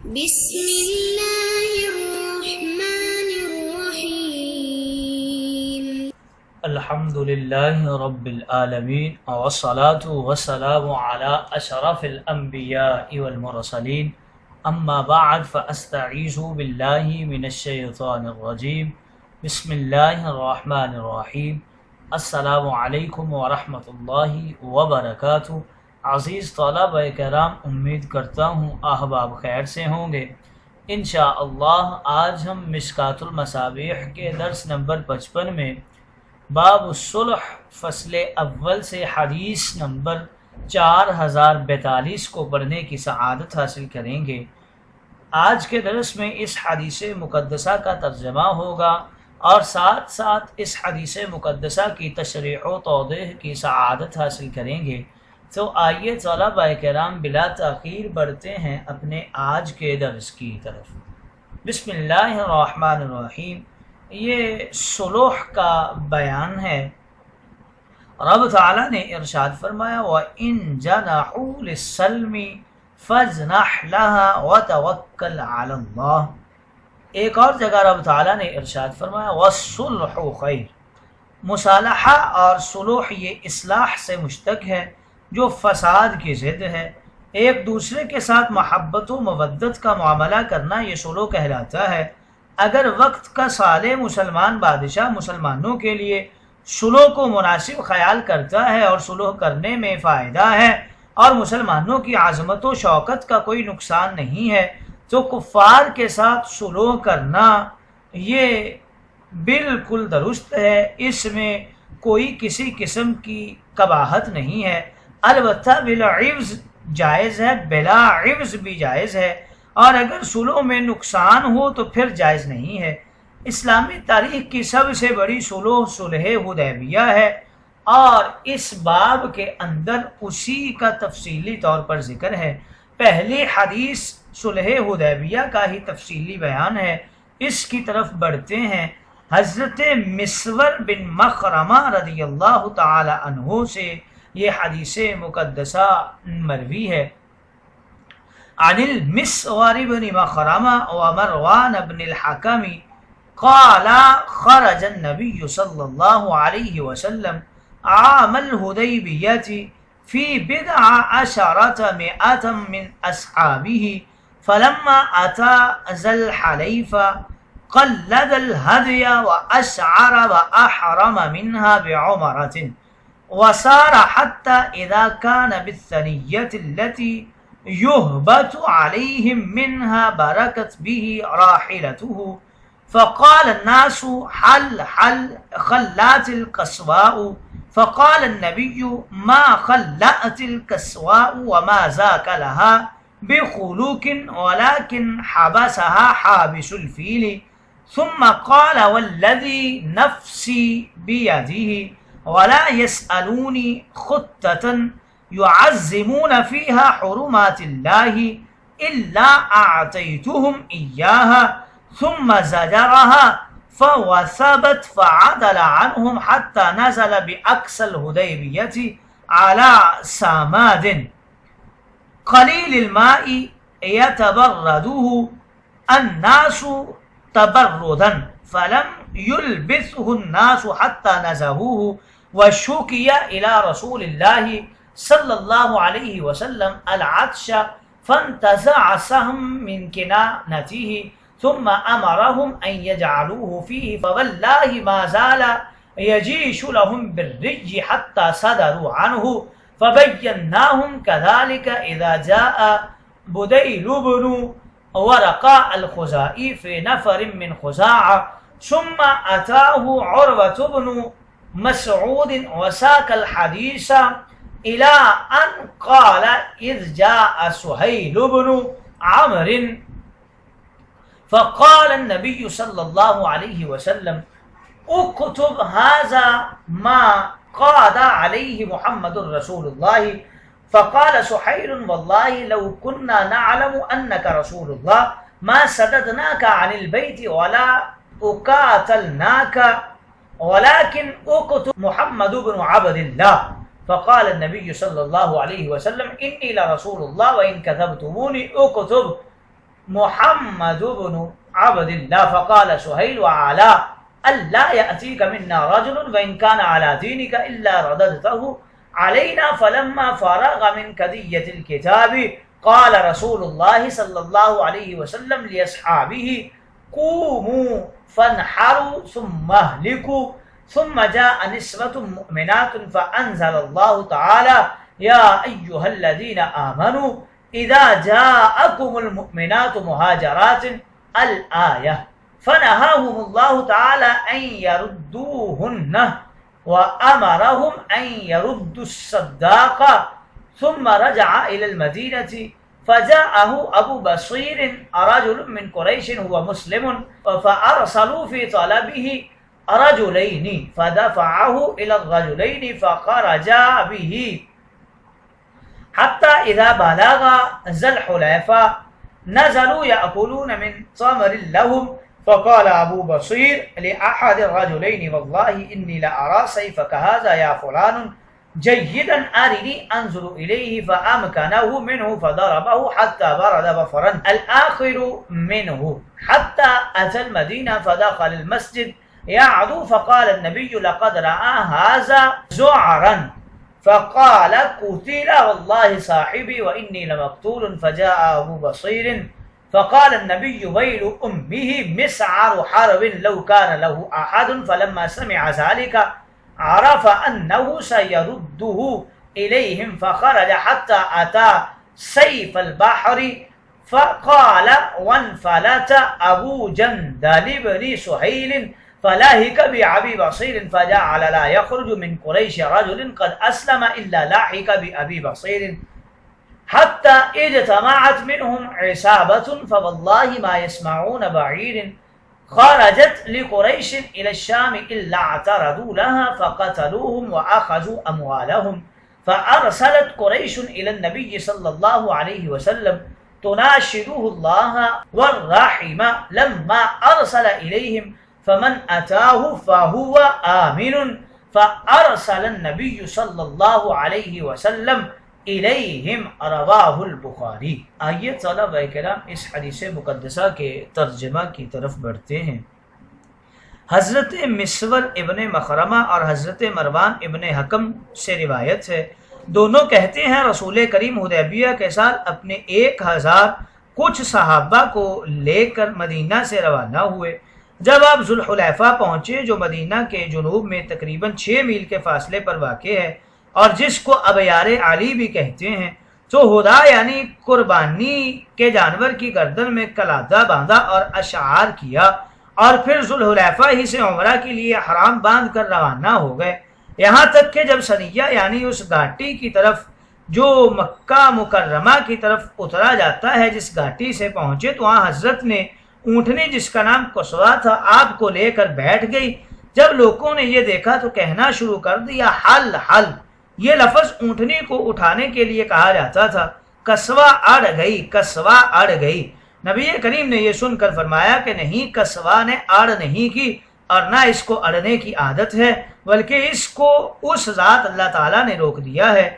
بسم الله الرحمن الرحيم. الحمد لله رب العالمين والصلاة والسلام على أشرف الأنبياء والمرسلين أما بعد فأستعيذ بالله من الشيطان الرجيم بسم الله الرحمن الرحيم. السلام علیکم ورحمۃ اللہ وبرکاتہ. عزیز طلبہ کرام، امید کرتا ہوں احباب خیر سے ہوں گے. انشاءاللہ آج ہم مشکات المصابیح کے درس نمبر 55 میں باب الصلح فصل اول سے حدیث نمبر 4042 کو پڑھنے کی سعادت حاصل کریں گے. آج کے درس میں اس حدیث مقدسہ کا ترجمہ ہوگا اور ساتھ ساتھ اس حدیث مقدسہ کی تشریح و توضیح کی سعادت حاصل کریں گے. تو آئیے طلبہ کرام بلا تاخیر بڑھتے ہیں اپنے آج کے درس کی طرف. بسم اللہ الرحمن الرحیم. یہ صلح کا بیان ہے. رب تعالیٰ نے ارشاد فرمایا وَإِن جَنَحُوا لِلسَّلْمِ فَاجْنَحْ لَهَا وَتَوَكَّلْ عَلَى اللَّهِ. ایک اور جگہ رب تعالیٰ نے ارشاد فرمایا وَالصُّلْحُ خَيْرٌ. مصالحہ اور صلح یہ اصلاح سے مشتق ہے جو فساد کی ضد ہے. ایک دوسرے کے ساتھ محبت و مودت کا معاملہ کرنا یہ صلح کہلاتا ہے. اگر وقت کا صالح مسلمان بادشاہ مسلمانوں کے لیے صلح کو مناسب خیال کرتا ہے اور صلح کرنے میں فائدہ ہے اور مسلمانوں کی عظمت و شوکت کا کوئی نقصان نہیں ہے تو کفار کے ساتھ صلح کرنا یہ بالکل درست ہے. اس میں کوئی کسی قسم کی قباحت نہیں ہے. البتہ بلا عوض جائز ہے، بلا عوض بھی جائز ہے، اور اگر صلح میں نقصان ہو تو پھر جائز نہیں ہے. اسلامی تاریخ کی سب سے بڑی صلح صلح حدیبیہ ہے اور اس باب کے اندر اسی کا تفصیلی طور پر ذکر ہے. پہلی حدیث صلح حدیبیہ کا ہی تفصیلی بیان ہے. اس کی طرف بڑھتے ہیں. حضرت مسور بن مخرمہ رضی اللہ تعالی عنہ سے یہ حدیث مقدسہ مروی ہے. عن المسور بن مخرمہ ومروان بن الحکم قال خرج النبي صلی اللہ علیہ وسلم عام الحدیبیہ في 17 من أصحابه فلما أتى ذا الحليفة قلد الهدي وأشعر وأحرم منها بعمرة وسار حتى إذا كان بالثنية التي يهبط عليهم منها بركت به راحلته فقال الناس حل خلات القصواء فقال النبي ما خلأت الكسواء وما ذاك لها بخلوق ولكن حبسها حابس الفيل ثم قال والذي نفسي بيده ولا يسألوني خطة يعزمون فيها حرمات الله إلا أعطيتهم إياها ثم زجرها فوثبت فعدل عنهم حتى نزل بأقصى الحديبية على سماد قليل الماء يتبرده الناس تبردا فلم يلبثه الناس حتى نزهوه وشكي إلى رسول الله صلى الله عليه وسلم العطش فانتزع سهم من كنانته ثم أمرهم أن يجعلوه فيه فوالله ما زال يجيش لهم بالرج حتى صدروا عنه فبيناهم كذلك إذا جاء بديل بن ورقاء الخزائي في نفر من خزاعة ثم أتاه عروة بن مسعود وساق الحديث إلى أن قال إذ جاء سهيل بن عمرو فقال النبي صلى الله عليه وسلم اكتب هذا ما قاد عليه محمد رسول الله فقال سهيل والله لو كنا نعلم أنك رسول الله ما سددناك عن البيت ولا أقاتلناك ولكن اكتب محمد بن عبد الله فقال النبي صلى الله عليه وسلم إني لرسول الله وإن كذبتموني اكتب محمد بن عبد الله فقال سهيل وعلاء ألا يأتيك منا رجل وإن كان على دينك إلا رددته علينا. فلما فرغ من كدية الكتاب قال رسول الله صلى الله عليه وسلم لأصحابه قوموا فانحروا ثم اهلكوا. ثم جاء نسوة مؤمنات فأنزل الله تعالى يا أيها الذين آمنوا إذا جاءكم المؤمنات مهاجرات الآية. فنهاهم الله تعالى أن يردوهن وأمرهم أن يردوا الصداقة. ثم رجع إلى المدينة فجاءه أبو بصير رجل من قريش هو مسلم فأرسلوا في طلبه رجلين فدفعه إلى الرجلين فخرجا به حتى إذا بلغ ذا الحليفة نزلوا يأكلون من تمر لهم. فقال أبو بصير لأحد الرجلين والله إني لأرى سيفك هذا يا فلان جيدا أرني أنظر إليه. فأمكنه منه فضربه حتى برد بفرا الآخر منه حتى أتى المدينة فدخل المسجد يعدو. فقال النبي لقد رأى هذا زعرا فقال قتل والله صاحبي وإني لمقتول. فجاء أبو بصير فقال النبي ويل أمه مسعر حرب لو كان له أحد. فلما سمع ذلك عرف أنه سيرده إليهم فخرج حتى أتى سيف البحر فقال وانفلت أبو جندل بن سهيل فلاحق بأبي بصير فجعل لا يخرج من قريش رجل قد أسلم إلا لاحق بأبي بصير حتى اجتمعت منهم عصابة فوالله ما يسمعون بعير خرجت لقريش إلى الشام إلا اعترضوا لها فقتلوهم وأخذوا أموالهم. فأرسلت قريش إلى النبي صلى الله عليه وسلم تناشده الله والرحمة لما أرسل إليهم فمن أتاه فهو آمن. فأرسل النبي صلی اللہ علیہ وسلم الیہم رواہ البخاری. آئیے طلبہ کرام اس حدیث مقدسہ کے ترجمہ کی طرف بڑھتے ہیں. حضرت مسور ابن مخرمہ اور حضرت مروان ابن حکم سے روایت ہے، دونوں کہتے ہیں رسول کریم حدیبیہ کے ساتھ اپنے 1000 کچھ صحابہ کو لے کر مدینہ سے روانہ ہوئے. جب آپ ذوالحلیفہ پہنچے جو مدینہ کے جنوب میں تقریباً 6 میل کے فاصلے پر واقع ہے اور جس کو ابیار علی بھی کہتے ہیں، تو ہدا یعنی قربانی کے جانور کی گردن میں قلادہ باندھا اور اشعار کیا اور پھر ذوالحلیفہ ہی سے عمرہ کے لیے حرام باندھ کر روانہ ہو گئے. یہاں تک کہ جب سنیہ یعنی اس گھاٹی کی طرف جو مکہ مکرمہ کی طرف اترا جاتا ہے، جس گھاٹی سے پہنچے تو وہاں حضرت نے اونٹنی جس کا نام قصوہ تھا آپ کو لے کر بیٹھ گئی. جب لوگوں نے یہ دیکھا تو کہنا شروع کر دیا حل حل. یہ لفظ اونٹنی کو اٹھانے کے لیے کہا جاتا تھا. قصوہ اڑ گئی، قصوہ اڑ گئی. نبی کریم نے یہ سن کر فرمایا کہ نہیں، قصوہ نے اڑ نہیں کی اور نہ اس کو اڑنے کی عادت ہے، بلکہ اس کو اس ذات اللہ تعالیٰ نے روک دیا ہے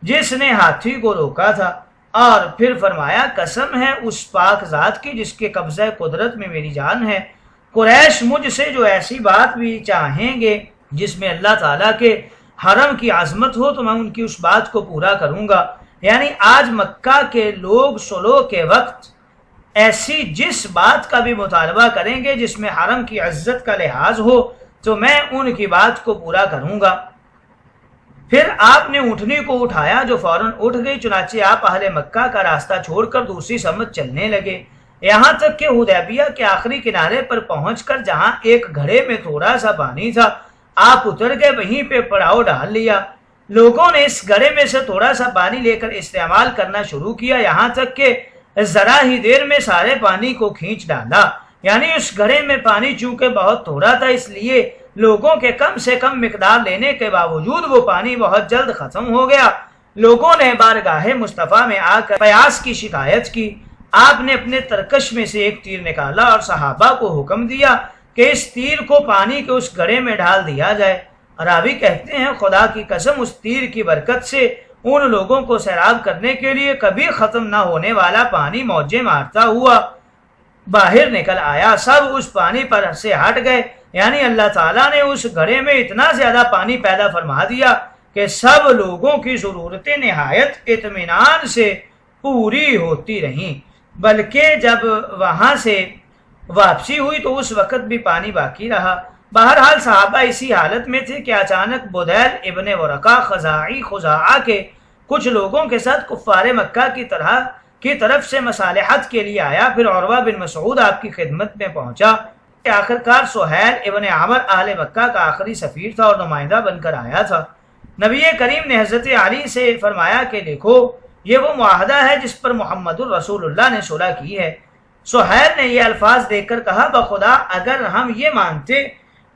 جس نے ہاتھی کو روکا تھا. اور پھر فرمایا قسم ہے اس پاک ذات کی جس کے قبضہ قدرت میں میری جان ہے، قریش مجھ سے جو ایسی بات بھی چاہیں گے جس میں اللہ تعالیٰ کے حرم کی عظمت ہو تو میں ان کی اس بات کو پورا کروں گا. یعنی آج مکہ کے لوگ صلح کے وقت ایسی جس بات کا بھی مطالبہ کریں گے جس میں حرم کی عزت کا لحاظ ہو تو میں ان کی بات کو پورا کروں گا. پھر آپ نے اونٹنی کو اٹھایا جو فوراً اٹھ گئی. چنانچہ آپ اہل مکہ کا راستہ چھوڑ کر دوسری سمت چلنے لگے، یہاں تک کہ حدیبیہ کے آخری کنارے پر پہنچ کر جہاں ایک گھڑے میں تھوڑا سا پانی تھا آپ اتر گئے، وہیں پہ پڑاؤ ڈال لیا. لوگوں نے اس گھڑے میں سے تھوڑا سا پانی لے کر استعمال کرنا شروع کیا، یہاں تک کہ ذرا ہی دیر میں سارے پانی کو کھینچ ڈالا. یعنی اس گھڑے میں پانی چونکہ بہت تھوڑا تھا اس لیے لوگوں کے کم سے کم مقدار لینے کے باوجود وہ پانی بہت جلد ختم ہو گیا. لوگوں نے بارگاہ مصطفیٰ میں آ کر پیاس کی شکایت کی. آپ نے اپنے ترکش میں سے ایک تیر نکالا اور صحابہ کو حکم دیا کہ اس تیر کو پانی کے اس گھڑے میں ڈال دیا جائے. راوی کہتے ہیں خدا کی قسم اس تیر کی برکت سے ان لوگوں کو سیراب کرنے کے لیے کبھی ختم نہ ہونے والا پانی موجیں مارتا ہوا باہر نکل آیا، سب اس پانی پر سے ہٹ گئے، یعنی اللہ تعالیٰ نے اس گھڑے میں اتنا زیادہ پانی پیدا فرما دیا کہ سب لوگوں کی ضرورتیں نہایت اطمینان سے پوری ہوتی رہیں، بلکہ جب وہاں سے واپسی ہوئی تو اس وقت بھی پانی باقی رہا۔ بہرحال صحابہ اسی حالت میں تھے کہ اچانک بدیل ابن ورقہ خزاعی خزاعہ کے کچھ لوگوں کے ساتھ کفار مکہ کی طرف سے مصالحت کے لیے آیا۔ پھر عروہ بن مسعود آپ کی خدمت میں پہنچا۔ آخرکار سہیل ابن عامر اہل مکہ کا آخری سفیر تھا اور نمائندہ بن کر آیا تھا۔ نبی کریم نے حضرت علی سے فرمایا کہ دیکھو یہ وہ معاہدہ ہے جس پر محمد الرسول اللہ نے صلح کی ہے۔ سہیل نے یہ الفاظ دیکھ کر کہا بخدا اگر ہم یہ مانتے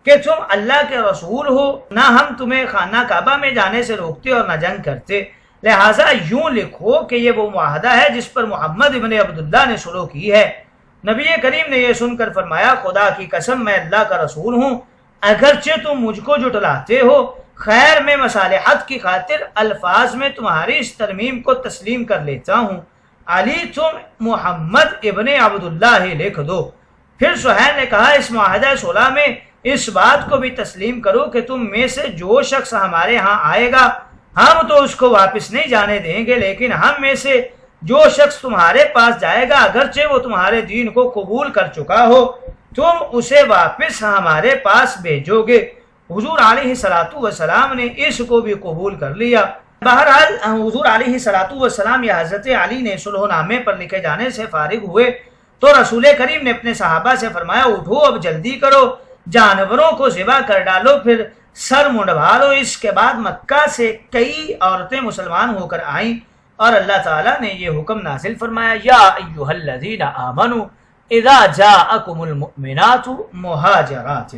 کہ تم اللہ کے رسول ہو نہ ہم تمہیں خانہ کعبہ میں جانے سے روکتے اور نہ جنگ کرتے، لہٰذا یوں لکھو کہ یہ وہ معاہدہ ہے جس پر محمد ابن عبداللہ نے صلح کی ہے۔ نبی کریم نے یہ سن کر فرمایا خدا کی قسم میں اللہ کا رسول ہوں، اگرچہ تم مجھ کو جھٹلاتے ہو، خیر میں مصالحت کی خاطر الفاظ میں تمہاری اس ترمیم کو تسلیم کر لیتا ہوں، علی تم محمد ابن عبداللہ ہی لکھ دو۔ پھر سہیل نے کہا اس معاہدہ صلح میں اس بات کو بھی تسلیم کرو کہ تم میں سے جو شخص ہمارے ہاں آئے گا ہم تو اس کو واپس نہیں جانے دیں گے، لیکن ہم میں سے جو شخص تمہارے پاس جائے گا اگرچہ وہ تمہارے دین کو قبول کر چکا ہو تم اسے واپس ہمارے پاس بھیجو گے۔ حضور علیہ الصلوۃ والسلام نے اس کو بھی قبول کر لیا۔ بہرحال حضور علیہ الصلوۃ والسلام یا حضرت علی نے صلح نامے پر لکھے جانے سے فارغ ہوئے تو رسول کریم نے اپنے صحابہ سے فرمایا اٹھو اب جلدی کرو، جانوروں کو ذبح کر ڈالو، پھر سر منڈوا لو۔ اس کے بعد مکہ سے کئی عورتیں مسلمان ہو کر آئیں اور اللہ تعالیٰ نے یہ حکم نازل فرمایا یا ایھا الذین آمنوا اذا جاءکم المؤمنات مہاجرات،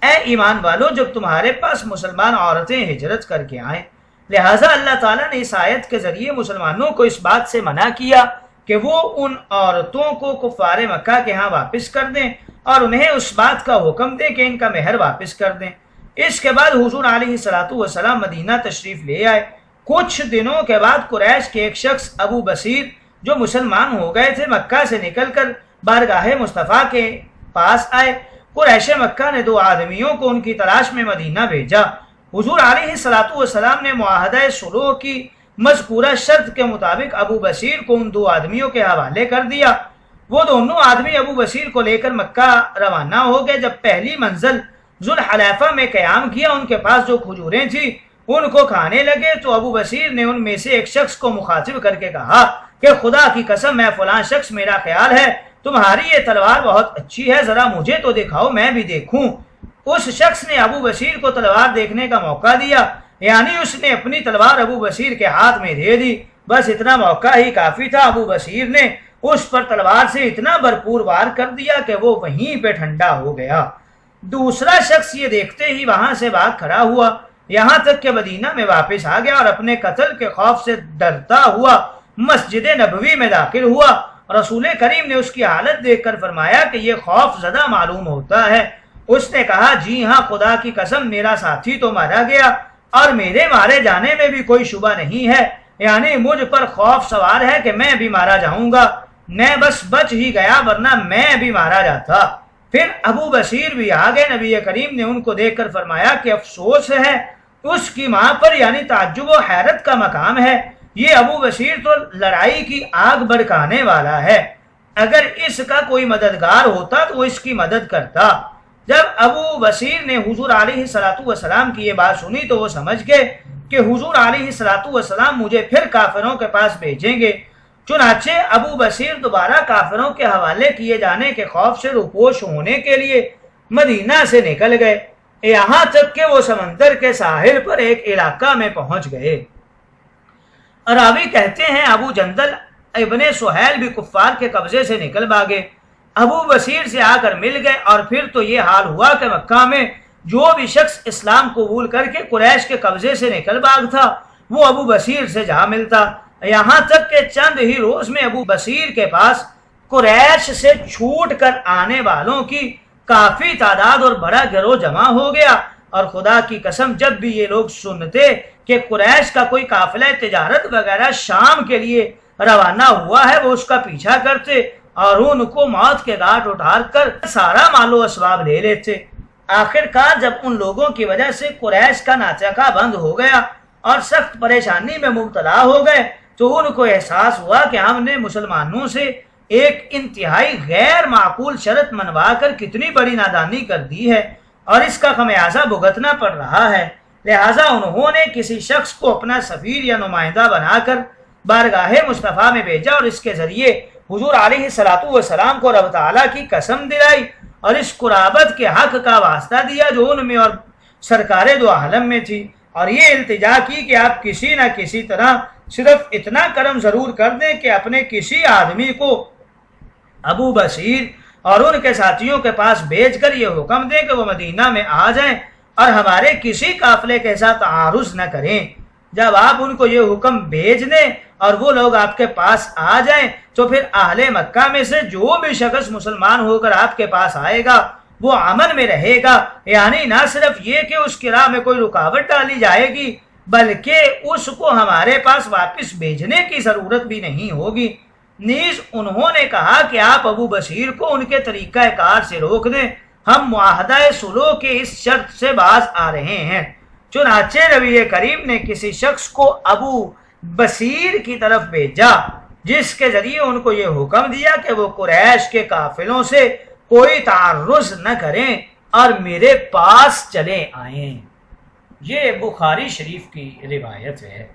اے ایمان والو جب تمہارے پاس مسلمان عورتیں ہجرت کر کے آئیں۔ لہٰذا اللہ تعالیٰ نے اس آیت کے ذریعے مسلمانوں کو اس بات سے منع کیا کہ وہ ان عورتوں کو کفار مکہ کے ہاں واپس کر دیں اور انہیں اس بات کا حکم دیں کہ ان کا مہر واپس کر دیں۔ اس کے بعد حضور علیہ الصلوۃ والسلام مدینہ تشریف لے آئے۔ کچھ دنوں کے بعد قریش کے ایک شخص ابو بصیر جو مسلمان ہو گئے تھے مکہ سے نکل کر بارگاہ مصطفیٰ کے پاس آئے۔ قریش مکہ نے 2 آدمیوں کو ان کی تلاش میں مدینہ بھیجا۔ حضور علیہ الصلوۃ والسلام نے معاہدہ صلح کی مذکورہ شرط کے مطابق ابو بصیر کو ان 2 آدمیوں کے حوالے کر دیا۔ وہ دونوں آدمی ابو بصیر کو لے کر مکہ روانہ ہو گئے۔ جب پہلی منزل ذوالحلیفہ میں قیام کیا ان کے پاس جو کھجوریں تھیں ان کو کھانے لگے تو ابو بصیر نے ان میں سے ایک شخص کو مخاطب کر کے کہا کہ خدا کی قسم میں فلاں شخص میرا خیال ہے تمہاری یہ تلوار بہت اچھی ہے، ذرا مجھے تو دکھاؤ میں بھی دیکھوں۔ اس شخص نے ابو بصیر کو تلوار دیکھنے کا موقع دیا، یعنی اس نے اپنی تلوار ابو بصیر کے ہاتھ میں دے دی۔ بس اتنا موقع ہی کافی تھا، ابو بصیر نے اس پر تلوار سے اتنا بھرپور وار کر دیا کہ وہ وہیں پہ ٹھنڈا ہو گیا۔ دوسرا شخص یہ دیکھتے ہی وہاں سے بھاگ کھڑا ہوا، یہاں تک کہ مدینہ میں واپس آ گیا اور اپنے قتل کے خوف سے ڈرتا ہوا مسجد نبوی میں داخل ہوا۔ رسول کریم نے اس کی حالت دیکھ کر فرمایا کہ یہ خوف زدہ معلوم ہوتا ہے۔ اس نے کہا جی ہاں خدا کی قسم میرا ساتھی تو مارا گیا اور میرے مارے جانے میں بھی کوئی شبہ نہیں ہے، یعنی مجھ پر خوف سوار ہے کہ میں بھی مارا جاؤں گا، میں بس بچ ہی گیا ورنہ میں بھی مارا جاتا۔ پھر ابو بصیر بھی آ گئے۔ نبی کریم نے ان کو دیکھ کر فرمایا کہ افسوس ہے اس کی ماں پر، یعنی تعجب و حیرت کا مقام ہے، یہ ابو بصیر تو لڑائی کی آگ بھڑکانے والا ہے، اگر اس کا کوئی مددگار ہوتا تو وہ اس کی مدد کرتا۔ جب ابو بصیر نے حضور علیہ الصلوۃ والسلام کی یہ بات سنی تو وہ سمجھ گئے کہ حضور علیہ الصلوۃ والسلام مجھے پھر کافروں کے پاس بھیجیں گے۔ چنانچہ ابو بصیر دوبارہ کافروں کے حوالے کیے جانے کے خوف سے روپوش ہونے کے لیے مدینہ سے نکل گئے، یہاں تک کہ وہ سمندر کے ساحل پر ایک علاقہ میں پہنچ گئے۔ راوی کہتے ہیں ابو جندل ابن سہیل بھی کفار کے قبضے سے نکل بھاگے، ابو بصیر سے آ کر مل گئے، اور پھر تو یہ حال ہوا کہ مکہ میں جو بھی شخص اسلام قبول کر کے قریش کے قبضے سے نکل بھاگ تھا وہ ابو بصیر سے جا ملتا، یہاں تک کہ چند ہی روز میں ابو بصیر کے پاس قریش سے چھوٹ کر آنے والوں کی کافی تعداد اور بڑا گروہ جمع ہو گیا۔ اور خدا کی قسم جب بھی یہ لوگ سنتے کہ قریش کا کوئی قافلہ تجارت وغیرہ شام کے لیے روانہ ہوا ہے وہ اس کا پیچھا کرتے اور ان کو موت کے گھاٹ اٹھا کر سارا مال و اسباب لے لیتے۔ آخر کار جب ان لوگوں کی وجہ سے قریش کا ناچکا بند ہو گیا اور سخت پریشانی میں مبتلا ہو گئے تو ان کو احساس ہوا کہ ہم نے مسلمانوں سے ایک انتہائی غیر معقول شرط منوا کر کتنی بڑی نادانی کر دی ہے اور اس کا خمیازہ بھگتنا پڑ رہا ہے۔ لہٰذا انہوں نے کسی شخص کو اپنا سفیر یا نمائندہ بنا کر بارگاہ مصطفیٰ میں بھیجا اور اس کے ذریعے حضور علیہ الصلوۃ والسلام کو رب تعالیٰ کی قسم دلائی اور اس قرابت کے حق کا واسطہ دیا جو ان میں اور سرکار دو عالم میں تھی، اور یہ التجا کی کہ آپ کسی نہ کسی طرح صرف اتنا کرم ضرور کر دیں کہ اپنے کسی آدمی کو ابو بصیر اور ان کے ساتھیوں کے پاس بھیج کر یہ حکم دیں کہ وہ مدینہ میں آ جائیں اور ہمارے کسی قافلے کے ساتھ تعارض نہ کریں۔ جب آپ ان کو یہ حکم بھیج دیں اور وہ لوگ آپ کے پاس آ جائیں تو پھر اہل مکہ میں سے جو بھی شخص مسلمان ہو کر آپ کے پاس آئے گا وہ امن میں رہے گا، یعنی نہ صرف یہ کہ اس کی راہ میں کوئی رکاوٹ ڈالی جائے گی بلکہ اس کو ہمارے پاس واپس بھیجنے کی ضرورت بھی نہیں ہوگی۔ نیز انہوں نے کہا کہ آپ ابو بصیر کو ان کے طریقہ کار سے روک دیں، ہم معاہدہ صلح کے اس شرط سے باز آ رہے ہیں۔ چنانچہ نبی کریم نے کسی شخص کو ابو بصیر کی طرف بھیجا جس کے ذریعے ان کو یہ حکم دیا کہ وہ قریش کے قافلوں سے کوئی تعرض نہ کریں اور میرے پاس چلے آئیں۔ یہ بخاری شریف کی روایت ہے۔